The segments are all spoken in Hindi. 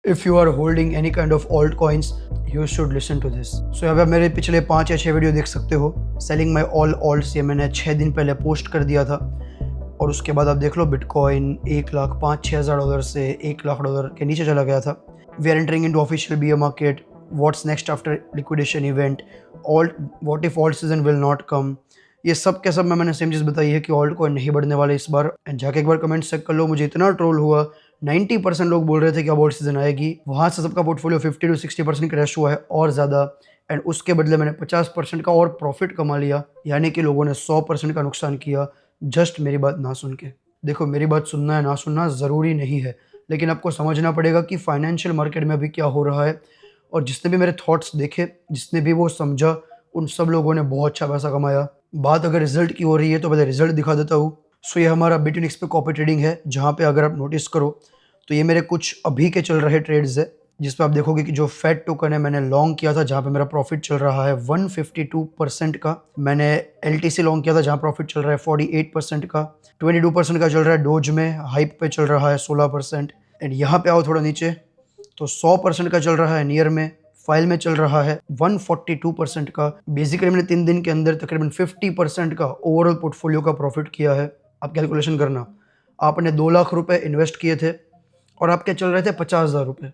If you are holding any kind of altcoins, you should listen to this. So यहाँ पे आप मेरे पिछले 5 या 6 वीडियो देख सकते हो. सेलिंग माई ऑल ऑल्ट्स ये मैंने 6 दिन पहले पोस्ट कर दिया था और उसके बाद आप देख लो बिटकॉइन 1,05,6 हज़ार डॉलर से 1 लाख डॉलर के नीचे चला गया था. We are entering into official bear market. What's next after liquidation event, what if alt season will not come. ये सब के सब मैंने सेम चीज़ बताई है कि ऑल्ट कॉइन नहीं बढ़ने वाले इस बार. एंड जाके एक बार कमेंट चेक कर लो. मुझे इतना ट्रोल हुआ, 90% लोग बोल रहे थे कि अब ऑल्ट सीजन आएगी. वहाँ से सबका पोर्टफोलियो 50 to 60% क्रैश हुआ है और ज़्यादा. एंड उसके बदले मैंने 50% का और प्रॉफिट कमा लिया. यानी कि लोगों ने 100% का नुकसान किया जस्ट मेरी बात ना सुन के. देखो, मेरी बात सुनना है ना सुनना ज़रूरी नहीं है, लेकिन आपको समझना पड़ेगा कि फाइनेंशियल मार्केट में अभी क्या हो रहा है. और जिसने भी मेरे थॉट्स देखे, जिसने भी वो समझा, उन सब लोगों ने बहुत अच्छा पैसा कमाया. बात अगर रिजल्ट की हो रही है तो पहले रिजल्ट दिखा देता हूँ. सो ये हमारा बिटविन पे कॉपी ट्रेडिंग है, जहाँ पे अगर आप नोटिस करो तो ये मेरे कुछ अभी के चल रहे ट्रेड्स है, जिस पे आप देखोगे कि जो फैट टोकन है मैंने लॉन्ग किया था, जहाँ पे मेरा प्रॉफिट चल रहा है 152% का. मैंने LTC लॉन्ग किया था जहाँ प्रॉफिट चल रहा है 48% का. 22% का चल रहा है डोज में, हाइप पे चल रहा है 16%. एंड यहाँ पे आओ थोड़ा नीचे तो 100% का चल रहा है नियर में, फाइल में चल रहा है 142% का. बेसिकली मैंने 3 दिन के अंदर तकरीबन 50% का ओवरऑल पोर्टफोलियो का प्रॉफिट किया है. आप कैलकुलेशन करना, आपने 2 लाख रुपए इन्वेस्ट किए थे और आपके चल रहे थे 50,000 रुपये.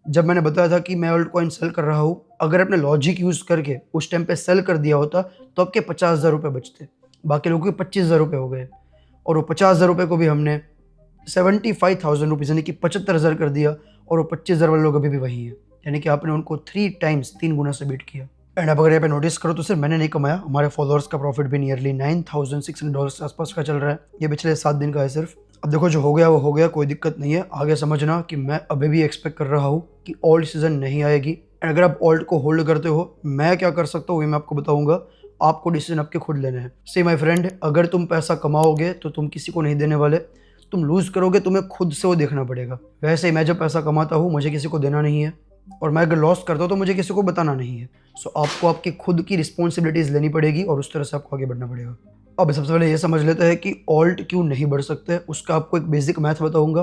जब मैंने बताया था कि मैं ऑल्ट कॉइन सेल कर रहा हूँ, अगर आपने लॉजिक यूज़ करके उस टाइम पे सेल कर दिया होता तो आपके 50,000 रुपये बचते. बाकी लोगों के 25,000 रुपये हो गए और वो 50,000 रुपये को भी हमने 75,000 रुपीज़ यानी कि 75,000 कर दिया और वो 25,000 वाले लोग अभी भी वही हैं. यानी कि आपने उनको 3 गुना से बीट किया. एंड अब अगर यहाँ पे नोटिस करो तो सिर्फ मैंने नहीं कमाया, हमारे फॉलोअर्स का प्रॉफिट भी नियरली $9,600 के आसपास का चल रहा है. ये पिछले 7 दिन का है सिर्फ. अब देखो, जो हो गया वो हो गया, कोई दिक्कत नहीं है. आगे समझना कि मैं अभी भी एक्सपेक्ट कर रहा हूँ कि ऑल्ट सीजन नहीं आएगी. एंड अगर आप ऑल्ट को होल्ड करते हो, मैं क्या कर सकता हूँ ये मैं आपको बताऊंगा. आपको डिसीजन आपके खुद लेने हैं. सी माई फ्रेंड, अगर तुम पैसा कमाओगे तो तुम किसी को नहीं देने वाले. तुम लूज़ करोगे, तुम्हें खुद से वो देखना पड़ेगा. वैसे ही मैं जब पैसा कमाता हूँ मुझे किसी को देना नहीं है, और मैं अगर लॉस करता हूँ तो मुझे किसी को बताना नहीं है. सो आपको आपकी खुद की रिस्पॉन्सिबिलिटीज़ लेनी पड़ेगी और उस तरह से आपको आगे बढ़ना पड़ेगा. अब सबसे पहले ये समझ लेते हैं कि ऑल्ट क्यों नहीं बढ़ सकते. उसका आपको एक बेसिक मैथ बताऊंगा,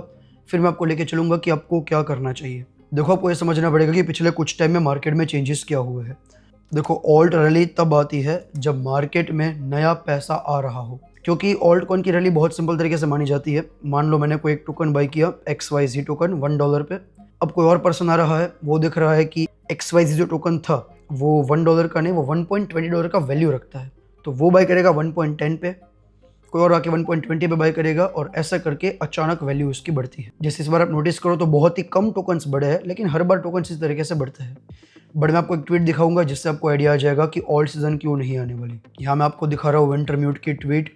फिर मैं आपको लेके चलूंगा कि आपको क्या करना चाहिए. देखो, आपको ये समझना पड़ेगा कि पिछले कुछ टाइम में मार्केट में चेंजेस क्या हुए हैं. देखो, ऑल्ट रैली तब आती है जब मार्केट में नया पैसा आ रहा हो, क्योंकि ऑल्ट कॉइन की रैली बहुत सिंपल तरीके से मानी जाती है. मान लो मैंने कोई एक टोकन बाई किया, XYZ टोकन $1 पे. अब कोई और पर्सन आ रहा है, वो दिख रहा है कि XYZ जो टोकन था वो $1 का नहीं, वो $1.20 का वैल्यू रखता है, तो वो बाई करेगा 1.10 पे. कोई और आके 1.20 पे बाई करेगा और ऐसा करके अचानक वैल्यू उसकी बढ़ती है. जैसे इस बार आप नोटिस करो तो बहुत ही कम टोकन्स बढ़े हैं, लेकिन हर बार टोकन्स इस तरीके से बढ़ते हैं. बट मैं आपको एक ट्वीट दिखाऊंगा जिससे आपको आइडिया आ जाएगा कि ऑल्ट सीजन क्यों नहीं आने वाली. यहाँ मैं आपको दिखा रहा हूँ विंटरम्यूट की ट्वीट.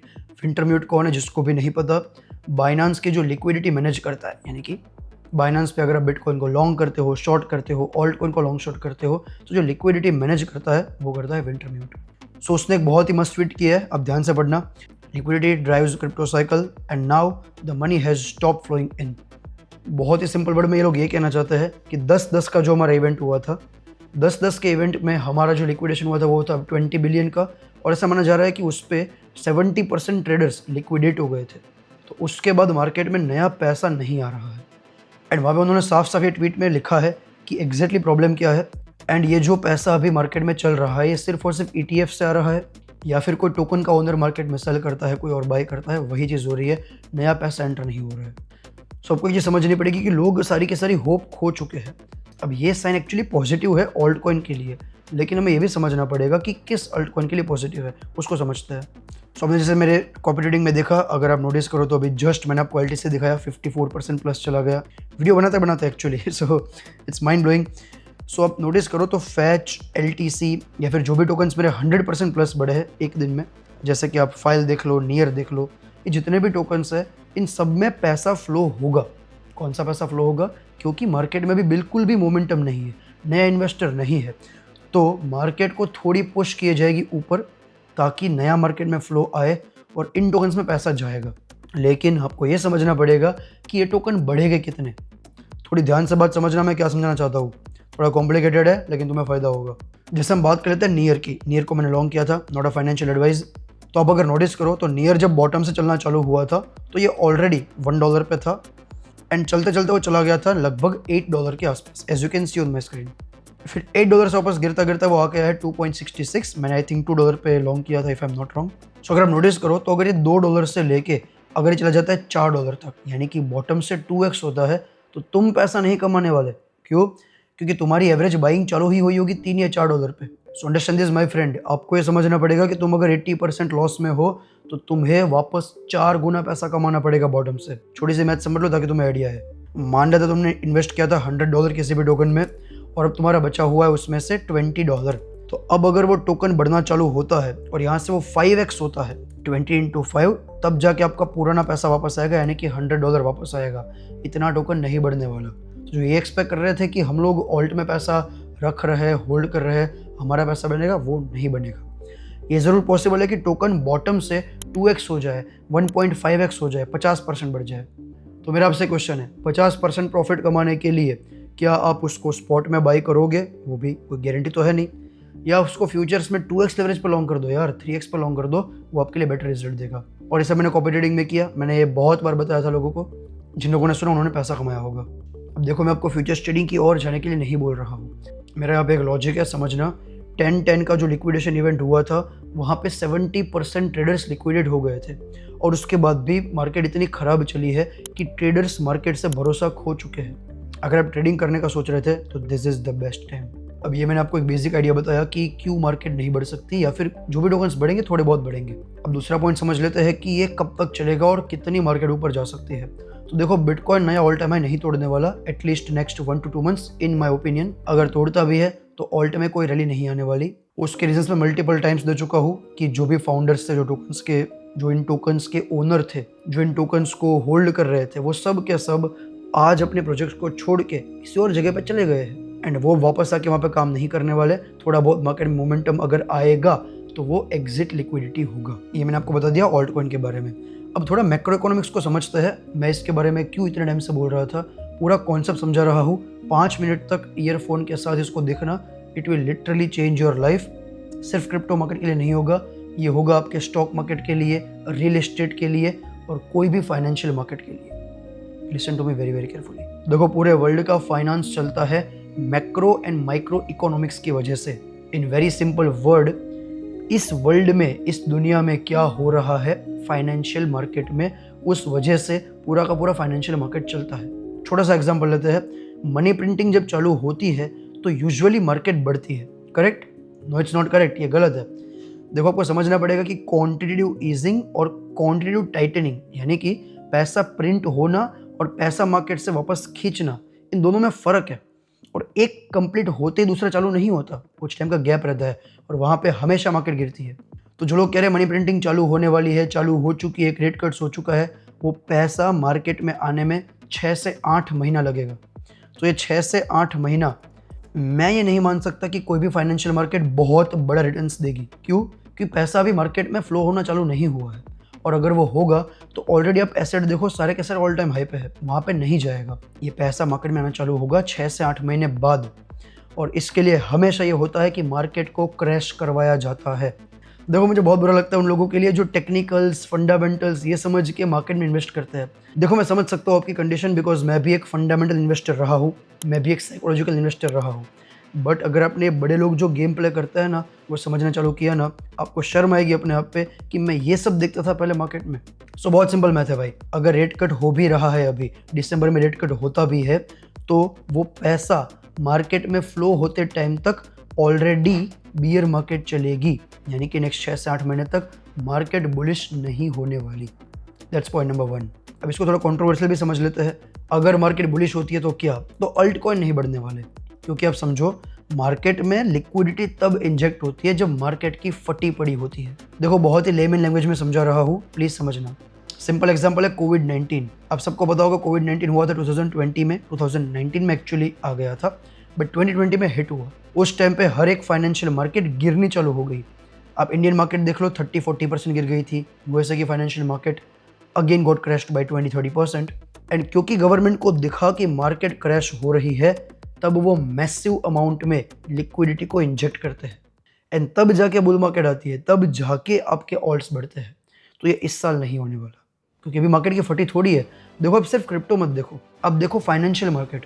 विंटरम्यूट कौन है जिसको भी नहीं पता? बाइनेंस की जो लिक्विडिटी मैनेज करता है. यानी कि बाइनेंस पे अगर आप बिटकॉइन को लॉन्ग करते हो, शॉर्ट करते हो, ऑल्ट कॉइन को लॉन्ग शॉर्ट करते हो, तो जो लिक्विडिटी मैनेज करता है वो करता है विंटरम्यूट. सो उसने एक बहुत ही मस्त ट्वीट किया है, आप ध्यान से पढ़ना. Liquidity drives crypto cycle and now the money has stop flowing in. बहुत ही सिंपल वर्ड में ये लोग ये कहना चाहते हैं कि 10-10 का जो हमारा इवेंट हुआ था, 10-10 के इवेंट में हमारा जो लिक्विडेशन हुआ था वो था 20 बिलियन का, और ऐसा माना जा रहा है कि उस पर 70% ट्रेडर्स लिक्विडेट हो गए थे. तो उसके बाद मार्केट में नया पैसा नहीं आ रहा है. एंड वहाँ पे उन्होंने साफ साफ ये ट्वीट में लिखा है कि एग्जैक्टली प्रॉब्लम क्या है. एंड ये जो पैसा अभी मार्केट में चल रहा है ये सिर्फ और सिर्फ ETF से आ रहा है, या फिर कोई टोकन का ओनर मार्केट में सेल करता है, कोई और बाई करता है, वही चीज़ हो रही है. नया पैसा एंटर नहीं हो रहा है. सो आपको ये समझनी पड़ेगी कि लोग सारी की सारी होप खो चुके हैं. अब ये साइन एक्चुअली पॉजिटिव है ऑल्ट कॉइन के लिए, लेकिन हमें ये भी समझना पड़ेगा कि किस ऑल्ट कॉइन के लिए पॉजिटिव है, उसको समझते हैं. सो हमने जैसे मेरे कॉपी ट्रेडिंग में देखा, अगर आप नोटिस करो तो अभी जस्ट मैंने आपको LTC दिखाया, 54% प्लस चला गया. वीडियो बनाते actually, so it's mind blowing. So आप नोटिस करो तो फैच, LTC या फिर जो भी टोकन्स मेरे 100% प्लस बढ़े हैं एक दिन में, जैसे कि आप फाइल देख लो, नियर देख लो, ये जितने भी टोकन्स है इन सब में पैसा फ्लो होगा. कौन सा पैसा फ्लो होगा? क्योंकि मार्केट में भी बिल्कुल भी मोमेंटम नहीं है, नया इन्वेस्टर नहीं है, तो मार्केट को थोड़ी पुश किए जाएगी ऊपर ताकि नया मार्केट में फ्लो आए और इन टोकन्स में पैसा जाएगा. लेकिन आपको ये समझना पड़ेगा कि ये टोकन बढ़ेगा कितने. थोड़ी ध्यान से बात समझना, मैं क्या समझना चाहता हूँ. थोड़ा कॉम्प्लिकेटेड है लेकिन तुम्हें फ़ायदा होगा. जैसे हम बात कर लेते हैं नियर की. नियर को मैंने लॉन्ग किया था, नॉट अ फाइनेंशियल एडवाइस. तो आप अगर नोटिस करो तो नियर जब बॉटम से चलना चालू हुआ था तो ये ऑलरेडी $1 पे था एंड चलते चलते वो चला गया था लगभग $8 के आसपास, as you can see on my screen. फिर $8 से वापस गिरता गिरता वो आ गया है 2.66। मैंने आई थिंक $2 पे लॉन्ग किया था, if I am not wrong. So अगर आप नोटिस करो तो अगर ये $2 से लेके अगर ये चला जाता है $4 तक, यानी कि बॉटम से 2x होता है, तो तुम पैसा नहीं कमाने वाले। क्यों? क्योंकि तुम्हारी एवरेज बाइंग चालू ही हुई होगी $3 या $4 पे। So understand this my friend, आपको ये समझना पड़ेगा कि तुम अगर 80% लॉस में हो तो तुम्हें वापस 4 गुना पैसा कमाना पड़ेगा बॉटम से। छोटी सी मैथ समझ लो ताकि तुम्हें आइडिया है। मान लेते तुमने इन्वेस्ट किया था $100 किसी भी टोकन में और अब तुम्हारा बचा हुआ है उसमें से $20। तो अब अगर वो टोकन बढ़ना चालू होता है और यहाँ से वो 5x होता है 20 × 5, तब जाके आपका पुराना पैसा वापस आएगा, यानी कि $100 वापस आएगा। इतना टोकन नहीं बढ़ने वाला। तो जो ये एक्सपेक्ट कर रहे थे कि हम लोग ऑल्ट में पैसा रख रहे हैं, होल्ड कर रहे हैं, हमारा पैसा बनेगा, वो नहीं बनेगा। ये ज़रूर पॉसिबल है कि टोकन बॉटम से 2x हो जाए, 1.5x हो जाए, 50% बढ़ जाए। तो मेरा आपसे क्वेश्चन है, 50% प्रॉफिट कमाने के लिए क्या आप उसको स्पॉट में बाई करोगे? वो भी कोई गारंटी तो है नहीं। या उसको फ्यूचर्स में 2x लेवरेज पर लॉन्ग कर दो यार, 3x पर लॉन्ग कर दो, वो आपके लिए बेटर रिजल्ट देगा। और इसे मैंने कॉपी ट्रेडिंग में किया, मैंने ये बहुत बार बताया था लोगों को, जिन लोगों ने सुना उन्होंने पैसा कमाया होगा। अब देखो, मैं आपको फ्यूचर्स ट्रेडिंग की ओर जाने के लिए नहीं बोल रहा हूँ, मेरा यहाँ पे एक लॉजिक है, समझना। 10-10 का जो लिक्विडेशन इवेंट हुआ था, वहाँ पे 70% ट्रेडर्स लिक्विडेट हो गए थे और उसके बाद भी मार्केट इतनी ख़राब चली है कि ट्रेडर्स मार्केट से भरोसा खो चुके हैं। अगर आप ट्रेडिंग करने का सोच रहे थे तो this is the best time. अब ये मैंने आपको एक बेसिक आइडिया बताया कि क्यों मार्केट नहीं बढ़ सकती, या फिर जो भी टोकन्स बढ़ेंगे थोड़े बहुत बढ़ेंगे। अब दूसरा पॉइंट समझ लेते हैं कि ये कब तक चलेगा और कितनी मार्केट ऊपर जा सकती है। तो देखो, बिटकॉइन नया ऑल टाइम हाई नहीं तोड़ने वाला, at least next 1 to 2 months in my opinion. अगर तोड़ता भी है तो ऑल्ट में कोई रैली नहीं आने वाली। उसके रीजंस मैं मल्टीपल टाइम्स दे चुका हूँ कि जो भी फाउंडर्स थे, जो इन टोकन्स के ओनर थे, जो इन टोकन्स को होल्ड कर रहे थे, वो सब के सब आज अपने प्रोजेक्ट को छोड़ के किसी और जगह पे चले गए हैं एंड वो वापस आके वहाँ पे काम नहीं करने वाले। थोड़ा बहुत मार्केट मोमेंटम अगर आएगा तो वो एग्जिट लिक्विडिटी होगा। ये मैंने आपको बता दिया ऑल्ट कॉइन के बारे में। अब थोड़ा मैक्रो इकोनॉमिक्स को समझते हैं। मैं इसके बारे में क्यों इतने टाइम से बोल रहा था, पूरा कॉन्सेप्ट समझा रहा हूँ। 5 मिनट तक ईयरफोन के साथ इसको देखना, it will literally change your life. सिर्फ क्रिप्टो मार्केट के लिए नहीं होगा, ये होगा आपके स्टॉक मार्केट के लिए, रियल एस्टेट के लिए और कोई भी फाइनेंशियल मार्केट के लिए। Listen to me very very carefully. देखो, पूरे वर्ल्ड का फाइनेंस चलता है मैक्रो एंड माइक्रो इकोनॉमिक्स की वजह से। इन वेरी सिंपल वर्ड, इस वर्ल्ड में, इस दुनिया में क्या हो रहा है फाइनेंशियल मार्केट में, उस वजह से पूरा का पूरा फाइनेंशियल मार्केट चलता है। छोटा सा एग्जांपल लेते हैं। मनी प्रिंटिंग जब चालू होती है तो यूजुअली मार्केट बढ़ती है, correct? No, it's not correct, ये गलत है। देखो, आपको समझना पड़ेगा कि क्वांटिटेटिव ईजिंग और क्वांटिटेटिव टाइटनिंग, यानी कि पैसा प्रिंट होना और पैसा मार्केट से वापस खींचना, इन दोनों में फ़र्क है। और एक कंप्लीट होते ही दूसरा चालू नहीं होता, कुछ टाइम का गैप रहता है और वहाँ पे हमेशा मार्केट गिरती है। तो जो लोग कह रहे हैं मनी प्रिंटिंग चालू होने वाली है, चालू हो चुकी है, रेट कट्स हो चुका है, वो पैसा मार्केट में आने में 6 से 8 महीना लगेगा। तो ये 6 से 8 महीना मैं ये नहीं मान सकता कि कोई भी फाइनेंशियल मार्केट बहुत बड़ा रिटर्न्स देगी। क्यों? क्योंकि पैसा अभी मार्केट में फ्लो होना चालू नहीं हुआ है, और अगर वो होगा तो ऑलरेडी आप एसेट देखो, सारे के सारे ऑल टाइम हाई पे है, वहाँ पे नहीं जाएगा। ये पैसा मार्केट में आना चालू होगा 6 से 8 महीने बाद, और इसके लिए हमेशा ये होता है कि मार्केट को क्रैश करवाया जाता है। देखो, मुझे बहुत बुरा लगता है उन लोगों के लिए जो टेक्निकल्स, फंडामेंटल्स ये समझ के मार्केट में इन्वेस्ट करते हैं। देखो, मैं समझ सकता हूँ आपकी कंडीशन, बिकॉज मैं भी एक फंडामेंटल इन्वेस्टर रहा हूँ, मैं भी एक साइकोलॉजिकल इन्वेस्टर रहा हूँ। बट अगर आपने बड़े लोग जो गेम प्ले करते हैं ना, वो समझना चालू किया ना, आपको शर्म आएगी अपने आप पे कि मैं ये सब देखता था पहले मार्केट में। सो बहुत सिंपल मैथ है भाई, अगर रेट कट हो भी रहा है, अभी दिसंबर में रेट कट होता भी है, तो वो पैसा मार्केट में फ्लो होते टाइम तक ऑलरेडी बियर मार्केट चलेगी, यानी कि नेक्स्ट 6 से 8 महीने तक मार्केट बुलिश नहीं होने वाली। That's point number 1। अब इसको थोड़ा कंट्रोवर्शियल भी समझ लेते हैं। अगर मार्केट बुलिश होती है तो क्या? तो अल्ट कॉइन नहीं बढ़ने वाले, क्योंकि आप समझो, मार्केट में लिक्विडिटी तब इंजेक्ट होती है जब मार्केट की फटी पड़ी होती है। देखो, बहुत ही लेमन लैंग्वेज में समझा रहा हूँ, प्लीज समझना। सिंपल एग्जांपल है कोविड-19। आप सबको पता होगा कोविड-19 हुआ था 2020 में, 2019 में एक्चुअली आ गया था, बट 2020 में हिट हुआ। उस टाइम पे हर एक फाइनेंशियल मार्केट गिरनी चालू हो गई। आप इंडियन मार्केट देख लो, 30-40% गिर गई थी। यूएसए की financial market again got crashed by 20-30%। And क्योंकि गवर्नमेंट को दिखा कि मार्केट क्रैश हो रही है, तब वो मैसिव अमाउंट में लिक्विडिटी को इंजेक्ट करते हैं, एंड तब जाके बुल मार्केट आती है, तब जाके आपके ऑल्ट्स बढ़ते हैं। तो ये इस साल नहीं होने वाला। क्योंकि अभी मार्केट की फटी थोड़ी है। देखो अब सिर्फ क्रिप्टो मत देखो, अब देखो financial market,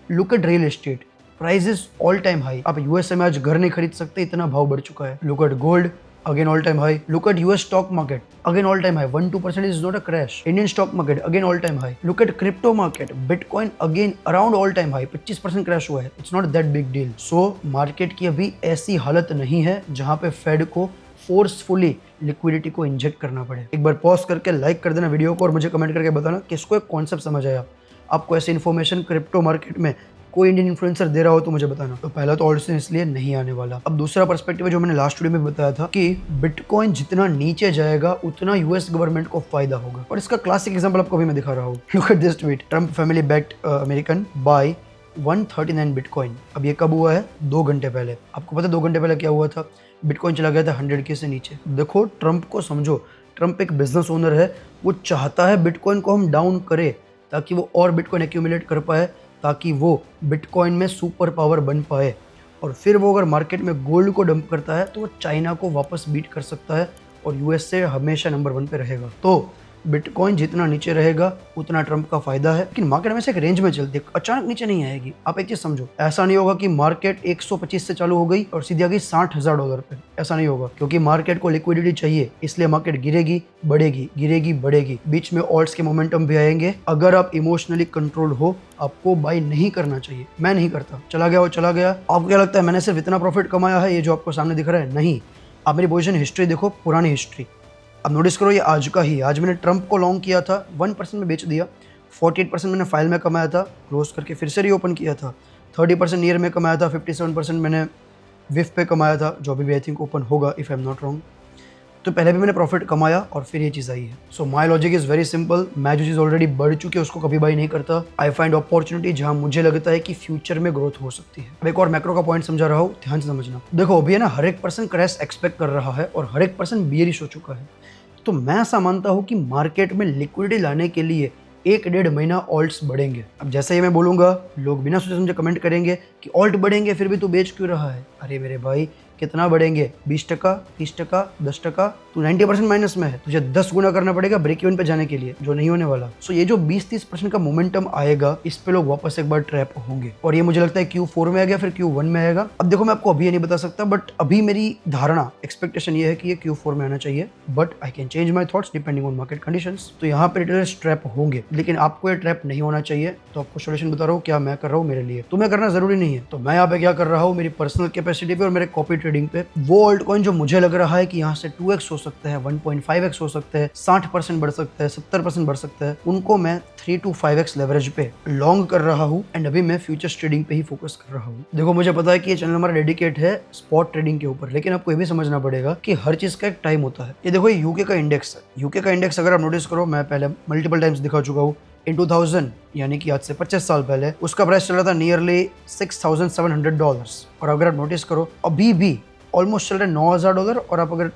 look at real estate, prices all time high. आप यूएसए में आज घर नहीं खरीद सकते, इतना भाव बढ़ चुका है। Look at gold, again all time high. Look at US stock market, again all time high, 1-2% is not a crash. Indian stock market again all time high. Look at crypto market, bitcoin again around all time high, 25% crash हुआ है। It's not that big deal. So market की अभी ऐसी हालत नहीं है जहां पे फेड को फोर्सफुली लिक्विडिटी को इंजेक्ट करना पड़े। एक बार पॉज करके लाइक कर देना वीडियो को और मुझे कमेंट करके बताना किसको एक कॉन्सेप्ट समझ आया। आपको ऐसे इन्फॉर्मेशन क्रिप्टो मार्केट में कोई इंडियन इन्फ्लुएंसर दे रहा हो तो मुझे बताना। तो पहला तो ऑल्ट इसलिए नहीं आने वाला। अब दूसरा पर्सपेक्टिव है जो मैंने लास्ट वीडियो में बताया था कि बिटकॉइन जितना नीचे जाएगा उतना यूएस गवर्नमेंट को फायदा होगा। और इसका क्लासिक एग्जांपल आपको अभी मैं दिखा रहा हूँ। Look at this tweet, Trump family backed American by 139 bitcoin. अब ये कब हुआ है? 2 घंटे पहले। आपको पता है 2 घंटे पहले क्या हुआ था? बिटकॉइन चला गया था 100K से नीचे। देखो ट्रम्प को समझो, ट्रम्प एक बिजनेस ओनर है, वो चाहता है बिटकॉइन को हम डाउन करें ताकि वो और बिटकॉइन एक्यूमुलेट कर पाए, ताकि वो बिटकॉइन में सुपर पावर बन पाए। और फिर वो अगर मार्केट में गोल्ड को डंप करता है तो वो चाइना को वापस बीट कर सकता है और यूएस से हमेशा नंबर 1 पे रहेगा। तो बिटकॉइन जितना नीचे रहेगा उतना ट्रम्प का फायदा है। लेकिन मार्केट हमेशा एक रेंज में चलती है, अचानक नीचे नहीं आएगी। आप एक चीज समझो, ऐसा नहीं होगा कि मार्केट 125 से चालू हो गई और सीधी आ गई $60,000 पे। ऐसा नहीं होगा, क्योंकि मार्केट को लिक्विडिटी चाहिए, इसलिए मार्केट गिरेगी बढ़ेगी, गिरेगी बढ़ेगी। बीच में ऑल्ट्स के मोमेंटम भी आएंगे। अगर आप इमोशनली कंट्रोल हो, आपको बाई नहीं करना चाहिए। मैं नहीं करता, चला गया वो चला गया। आपको क्या लगता है मैंने सिर्फ इतना प्रॉफिट कमाया है ये जो आपको सामने दिख रहा है? नहीं, आप मेरी पोजीशन हिस्ट्री देखो, पुरानी हिस्ट्री। अब नोटिस करो ये आज का ही। आज मैंने ट्रम्प को लॉन्ग किया था, 1% में बेच दिया। 48% मैंने फाइल में कमाया था, क्लोज करके फिर से रीओपन किया था। 30% ईयर में कमाया था। 57% मैंने विफ पे कमाया था, जो अभी आई थिंक ओपन होगा if I am not wrong. तो पहले भी मैंने प्रॉफिट कमाया और फिर ये चीज़ आई है। सो माई लॉजिक इज़ वेरी सिंपल। मैं जो चीज़ ऑलरेडी बढ़ चुकी है उसको कभी बाई नहीं करता। आई फाइंड अपॉर्चुनिटी जहाँ मुझे लगता है कि फ्यूचर में ग्रोथ हो सकती है। अब एक और मैक्रो का पॉइंट समझा रहा हूँ, ध्यान से समझना। देखो अभी है ना, हर एक पर्सन क्रैश एक्सपेक्ट कर रहा है और हर एक पर्सन बियरिश हो चुका है। तो मैं ऐसा मानता हूँ कि मार्केट में लिक्विडिटी लाने के लिए 1-1.5 महीना ऑल्ट्स बढ़ेंगे। अब जैसे ही मैं बोलूँगा, लोग बिना सोचे समझे कमेंट करेंगे कि ऑल्ट बढ़ेंगे फिर भी तू बेच क्यों रहा है। अरे मेरे भाई, कितना बढ़ेंगे? 20%, 30%, 10%? तू 90% माइनस में है, तुझे 10 गुना करना पड़ेगा ब्रेक इवन पे जाने के लिए, जो नहीं होने वाला। सो ये जो 20-30% का मोमेंटम आएगा, इस पे लोग वापस एक बार ट्रैप होंगे और ये मुझे लगता है Q4 में आ गया, फिर Q1 में आएगा। अब देखो मैं आपको अभी ये नहीं बता सकता, बट अभी मेरी धारणा, एक्सपेक्टेशन ये है कि ये Q4 में आना चाहिए, but I can change my thoughts depending on market conditions. तो यहाँ पे रिटेलर्स ट्रैप होंगे, लेकिन आपको ये ट्रैप नहीं होना चाहिए। तो आपको सोल्यूशन बता रहा हूँ, क्या मैं कर रहा हूँ मेरे लिए, तुम्हें करना जरूरी नहीं है। तो मैं यहाँ पे क्या कर रहा हूँ, मेरी पर्सनल कैपेसिटी पे और मेरे कॉपी ट्रेडिंग पे, वो ऑल्ट कॉइन जो मुझे लग रहा है कि यहाँ से 2x हो सकता है, 1.5x हो सकता है, 60% बढ़ सकता है, 70% बढ़ सकता है, उनको मैं 3 to 5x लेवरेज पे लॉन्ग कर रहा हूँ। एंड अभी मैं फ्यूचर्स ट्रेडिंग पे ही फोकस कर रहा हूँ। देखो मुझे पता है कि ये चैनल हमारा डेडिकेट है स्पॉट ट्रेडिंग के ऊपर, लेकिन आपको ये भी समझना पड़ेगा कि हर चीज का एक टाइम होता है। ये देखो यूके का इंडेक्स है। यूके का इंडेक्स अगर आप नोटिस करो, मैं पहले मल्टीपल टाइम्स दिखा चुका हूँ। इन 2000 यानी कि आज से 25 साल पहले उसका प्राइस चल रहा था नियरली $6,700। और अगर आप नोटिस करो, अभी भी ऑलमोस्ट चल रहा है $9,000। और आप अगर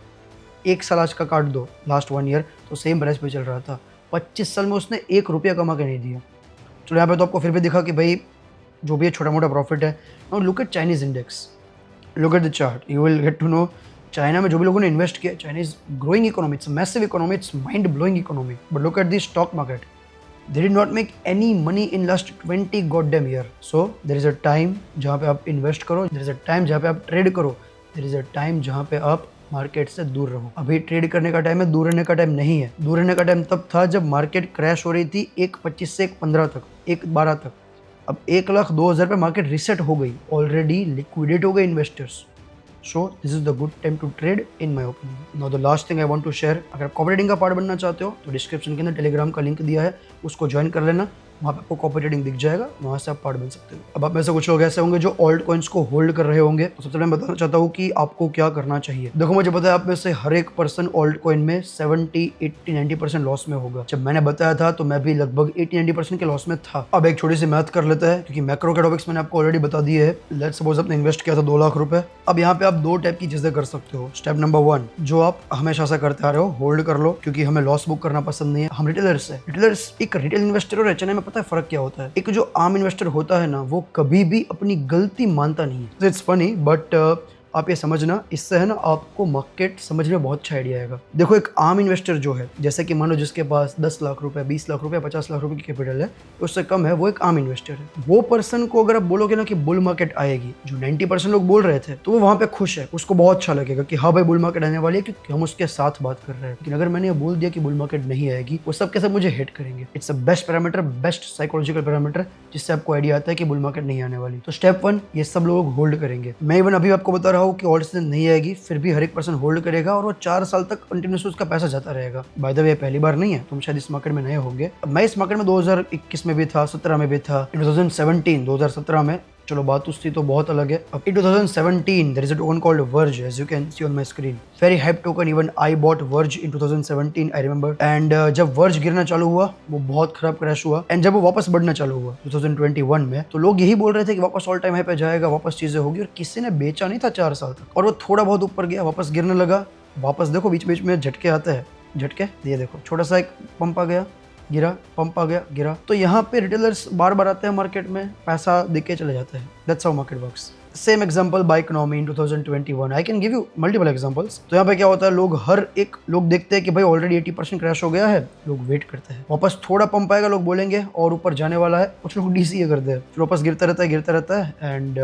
1 साल आज का काट दो, लास्ट 1 ईयर, तो सेम प्राइस पे चल रहा था। 25 साल में उसने 1 रुपया कमा के नहीं दिया। चलो यहाँ पे तो आपको फिर भी दिखा कि भाई जो भी छोटा मोटा प्रॉफिट है। Now look at Chinese index, look at the chart, you will get to know China में जो भी लोगों ने इन्वेस्ट किया, China is growing economy, it's massive economy, it's mind blowing economy. But look at the stock market, they did not make any money in last 20 goddamn year. So there is a time जहाँ पे आप इन्वेस्ट करो, there is a time जहाँ पे आप ट्रेड करो, there is a time जहाँ पे आप मार्केट से दूर रहो। अभी ट्रेड करने का टाइम है, दूर रहने का टाइम नहीं है। दूर रहने का टाइम तब था जब मार्केट क्रैश हो रही थी 1.25 से 1.15 तक, 1.12 तक। अब 1,02,000 पे मार्केट रिसेट हो गई, ऑलरेडी लिक्विडेट हो गए investors. So this is the good time to trade in my opinion. Now the last thing I want to share, अगर आप कॉपी ट्रेडिंग का पार्ट बनना चाहते हो तो डिस्क्रिप्शन के अंदर टेलीग्राम का लिंक दिया है, उसको ज्वाइन कर लेना। वहाँ पे आपको कॉपी ट्रेडिंग दिख जाएगा, वहाँ से आप पार्ट बन सकते हो। अब आप में से कुछ लोग ऐसे होंगे जो ऑल्ट कॉइन्स को होल्ड कर रहे होंगे। तो सबसे पहले मैं बताना चाहता हूँ कि आपको क्या करना चाहिए। देखो मुझे पता है आप में से हर एक पर्सन ऑल्ट कॉइन में 70, 80, 90% लॉस में होगा। जब मैंने बताया था तो मैं भी लगभग 80-90% के लॉस में था। अब एक छोटी सी मैथ कर लेते हैं, क्योंकि मैक्रो के टॉपिक्स मैंने आपको ऑलरेडी बता दिए है। लेट्स सपोज आपने इन्वेस्ट किया था 2 लाख रुपए। अब यहाँ पे आप 2 टाइप की चीजें कर सकते हो। स्टेप नंबर 1, जो आप हमेशा से करते आ रहे हो, होल्ड कर लो, क्योंकि हमें लॉस बुक करना पसंद नहीं है। हम रिटेलर्स है। रिटेलर्स, एक रिटेल इन्वेस्टर और एचएनआई में पता है फर्क क्या होता है? एक जो आम इन्वेस्टर होता है ना, वो कभी भी अपनी गलती मानता नहीं है। इट्स फनी बट आप ये समझना, इससे है ना आपको मार्केट समझने में बहुत अच्छा आइडिया आएगा। देखो एक आम इन्वेस्टर जो है, जैसे कि मान लो जिसके पास 10 लाख रुपए, 20 लाख रुपए, 50 लाख रुपए की कैपिटल है, उससे कम है, वो एक आम इन्वेस्टर है। वो पर्सन को अगर आप बोलोगे ना कि बुल मार्केट आएगी, जो 90% लोग बोल रहे थे, तो वो वहां पे खुश है, उसको बहुत अच्छा लगेगा कि हाँ भाई बुल मार्केट आने वाली है, क्योंकि हम उसके साथ बात कर रहे हैं। लेकिन अगर मैंने ये बोल दिया कि बुल मार्केट नहीं आएगी, वो सब के सब मुझे हेट करेंगे। It's a best parameter, best psychological parameter, जिससे आपको आइडिया आता है कि बुल मार्केट नहीं आने वाली। तो स्टेप 1, ये सब लोग होल्ड करेंगे। मैं इवन अभी आपको बता रहा हूँ कि ऑल्ट सीजन नहीं आएगी, फिर भी हर एक पर्सन होल्ड करेगा और वो 4 साल तक कंटिन्यूस उसका पैसा जाता रहेगा। बाय द वे पहली बार नहीं है, तुम शायद इस मार्केट में नए होंगे। मैं इस मार्केट में 2021 में भी था, 17 में भी था, 2017 में, चलो बात उसकी तो बहुत अलग है। अब in 2017 there is a token called Verge, as you can see on my screen, very hype token, even I bought Verge in 2017 I remember, and जब Verge गिरना चालू हुआ वो बहुत खराब क्रैश हुआ, एंड जब वो वापस बढ़ना चालू हुआ 2021 में, तो लोग यही बोल रहे थे कि वापस ऑल टाइम हाई पे जाएगा, वापस चीजें होगी, और किसी ने बेचा नहीं था 4 साल तक, और वो थोड़ा बहुत ऊपर गया, वापस गिरने लगा, वापस देखो बीच बीच में झटके आते हैं, झटके ये देखो, छोटा सा एक पंप आ गया, गिरा, पंप आ गया, गिरा। तो यहाँ पे रिटेलर्स बार बार आते हैं मार्केट में, पैसा देके चले जाते हैं। That's how market works. Same example by economy in 2021, I can give you multiple examples. तो यहाँ पे क्या होता है, लोग देखते हैं कि भाई ऑलरेडी 80% क्रैश हो गया है, लोग वेट करते हैं, वापस थोड़ा पंप आएगा, लोग बोलेंगे और ऊपर जाने वाला है, कुछ लोग डीसीए करते हैं, फिर वापस गिरता रहता है, एंड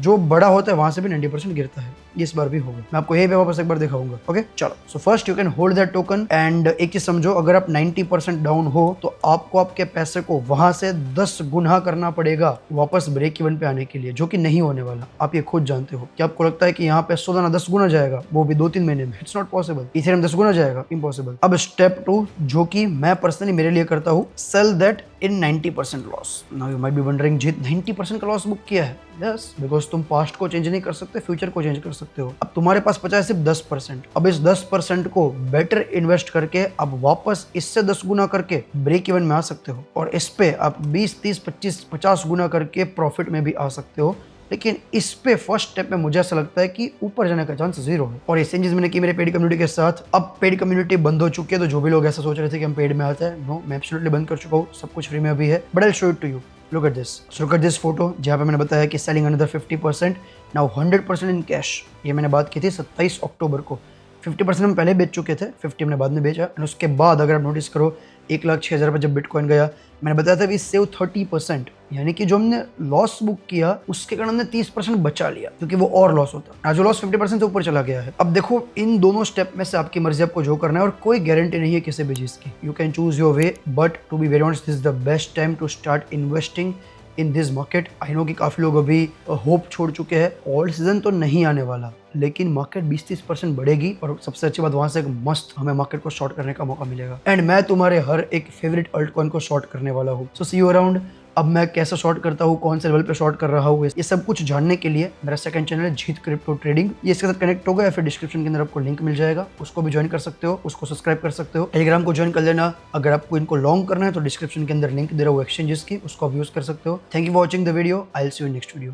जो बड़ा होता है वहां से भी 90% गिरता है। इस बार भी होगा, मैं आपको यही पे वापस एक बार दिखाऊंगा। ओके चलो, so first you can hold that token, and एक चीज समझो, अगर आप 90% डाउन हो तो आपको आपके पैसे को वहां से 10 गुना करना पड़ेगा वापस ब्रेक इवन पे आने के लिए, जो कि नहीं होने वाला। आप ये खुद जानते हो कि आपको लगता है कि यहाँ पे सोलाना 10 गुना जाएगा, वो भी 2-3 महीने में। It's not possible. इथेरियम 10 गुना जाएगा, इम्पॉसिबल। अब स्टेप 2, जो कि मैं पर्सनली मेरे लिए करता हूँ, sell that in 90% loss. Now you might be wondering, जीत 90% का लॉस बुक किया है। यस, बिकॉज तुम पास्ट को चेंज नहीं कर सकते, फ्यूचर को चेंज कर सकते हो। अब तुम्हारे पास बचा है सिर्फ 10%। अब इस 10% को बेटर इन्वेस्ट करके अब वापस इससे 10 गुना करके ब्रेक इवन में आ सकते हो, और इस पे आप 20, 30, 25, 50 गुना करके प्रॉफिट में भी आ सकते हो। लेकिन इस पे फर्स्ट स्टेप में मुझे ऐसा लगता है कि ऊपर जाने का चांस 0 है। और ये चेंजेस मैंने की मेरे पेड कम्युनिटी के साथ। अब पेड कम्युनिटी बंद हो चुकी है, तो जो भी लोग ऐसा सोच रहे थे कि हम पेड में आते हैं, नो, मैं एब्सोल्युटली बंद कर चुका हूँ, सब कुछ फ्री में अभी है। But I will show it to you. Look at this photo, जहाँ पे मैंने बताया कि selling another 50%, now 100% in cash. ये मैंने बात की थी 27 अक्टूबर को। 50% हम पहले बेच चुके थे, 50 हमने बाद में बेचा। और उसके बाद अगर आप नोटिस करो, 1,06,000 पर जब बिटकॉइन गया, मैंने बताया था वी सेव 30%, यानी कि जो हमने लॉस बुक किया उसके कारण हमने 30% बचा लिया, क्योंकि वो और लॉस होता। आज जो लॉस 50% से ऊपर चला गया है। अब देखो, इन दोनों स्टेप में से आपकी मर्जी, आपको जो करना है, और कोई गारंटी नहीं है किसी भी चीज की। You can choose your way, but to be very honest, this is the best time to start investing in this market. I know कि काफी लोग अभी होप छोड़ चुके हैं, ऑल्ट सीजन तो नहीं आने वाला, लेकिन मार्केट 20-30% बढ़ेगी, और सबसे अच्छी बात वहां से एक मस्त हमें मार्केट को शॉर्ट करने का मौका मिलेगा। एंड मैं तुम्हारे हर एक फेवरेट अल्ट कॉइन को शॉर्ट करने वाला हूँ। सो सी यू अराउंड। अब मैं कैसे शॉर्ट करता हूँ, कौन से लेवल पे शॉर्ट कर रहा हूँ, ये सब कुछ जानने के लिए मेरा सेकंड चैनल है जीत क्रिप्टो ट्रेडिंग। ये इसके साथ कनेक्ट होगा, या फिर डिस्क्रिप्शन के अंदर आपको लिंक मिल जाएगा, उसको भी ज्वाइन कर सकते हो, उसको सब्सक्राइब कर सकते हो। टेलीग्राम को ज्वाइन कर लेना। अगर आपको इनको लॉन्ग करना है तो डिस्क्रिप्शन के अंदर लिंक दे रहा हूँ एक्सचेंजेस की, उसको आप यूज कर सकते हो। Thank you for watching the video. I will see you in next video.